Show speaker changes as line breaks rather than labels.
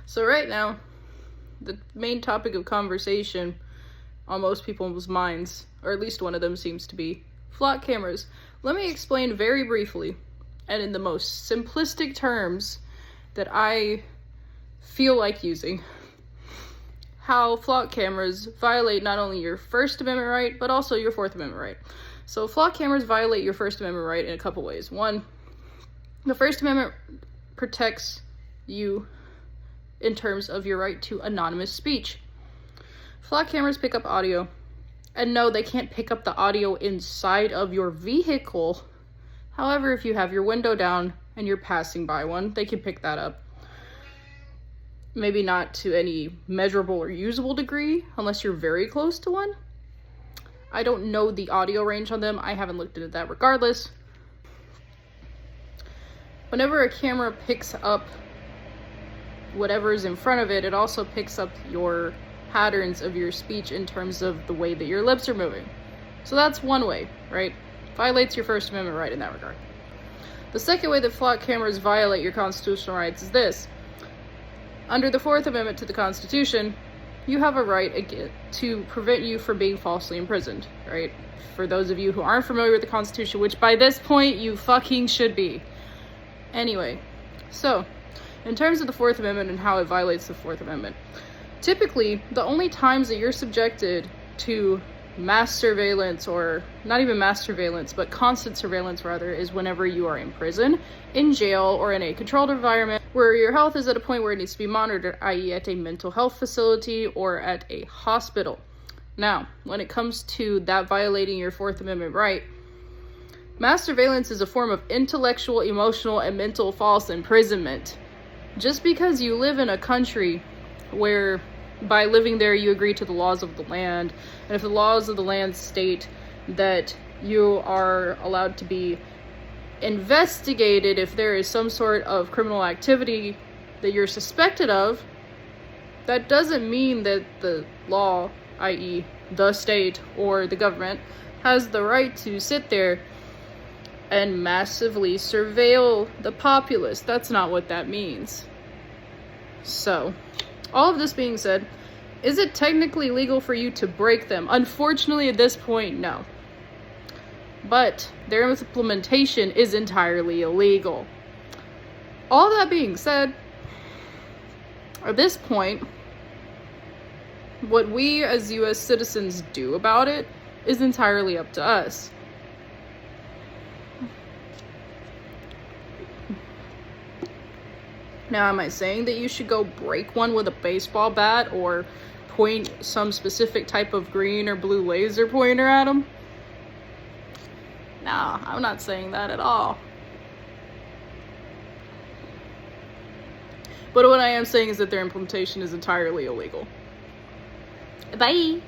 So right now, the main topic of conversation on most people's minds, or at least one of them seems to be, flock cameras. Let me explain very briefly, and in the most simplistic terms that I feel like using, how flock cameras violate not only your First Amendment right, but also your Fourth Amendment right. So flock cameras violate your First Amendment right in a couple ways. One, the First Amendment protects you in terms of your right to anonymous speech. Flock cameras pick up audio, and no, they can't pick up the audio inside of your vehicle. However, if you have your window down and you're passing by one, they can pick that up. Maybe not to any measurable or usable degree, unless you're very close to one. I don't know the audio range on them. I haven't looked into that regardless. Whenever a camera picks up whatever is in front of it, it also picks up your patterns of your speech in terms of the way that your lips are moving. So that's one way, right? Violates your First Amendment right in that regard. The second way that flock cameras violate your constitutional rights is this. Under the Fourth Amendment to the Constitution, you have a right to prevent you from being falsely imprisoned, right? For those of you who aren't familiar with the Constitution, which by this point you fucking should be. Anyway, so in terms of the Fourth Amendment and how it violates the Fourth Amendment, typically the only times that you're subjected to mass surveillance, or not even mass surveillance, but constant surveillance rather, is whenever you are in prison, in jail, or in a controlled environment where your health is at a point where it needs to be monitored, i.e. at a mental health facility or at a hospital. Now, when it comes to that violating your Fourth Amendment right, mass surveillance is a form of intellectual, emotional, and mental false imprisonment. Just because you live in a country where by living there you agree to the laws of the land, and if the laws of the land state that you are allowed to be investigated if there is some sort of criminal activity that you're suspected of, that doesn't mean that the law, i.e. the state or the government, has the right to sit there and massively surveil the populace. That's not what that means. So, all of this being said, is it technically legal for you to break them? Unfortunately, at this point, no. But their implementation is entirely illegal. All that being said, at this point, what we as US citizens do about it is entirely up to us. Now, am I saying that you should go break one with a baseball bat or point some specific type of green or blue laser pointer at them? Nah, I'm not saying that at all. But what I am saying is that their implementation is entirely illegal. Bye!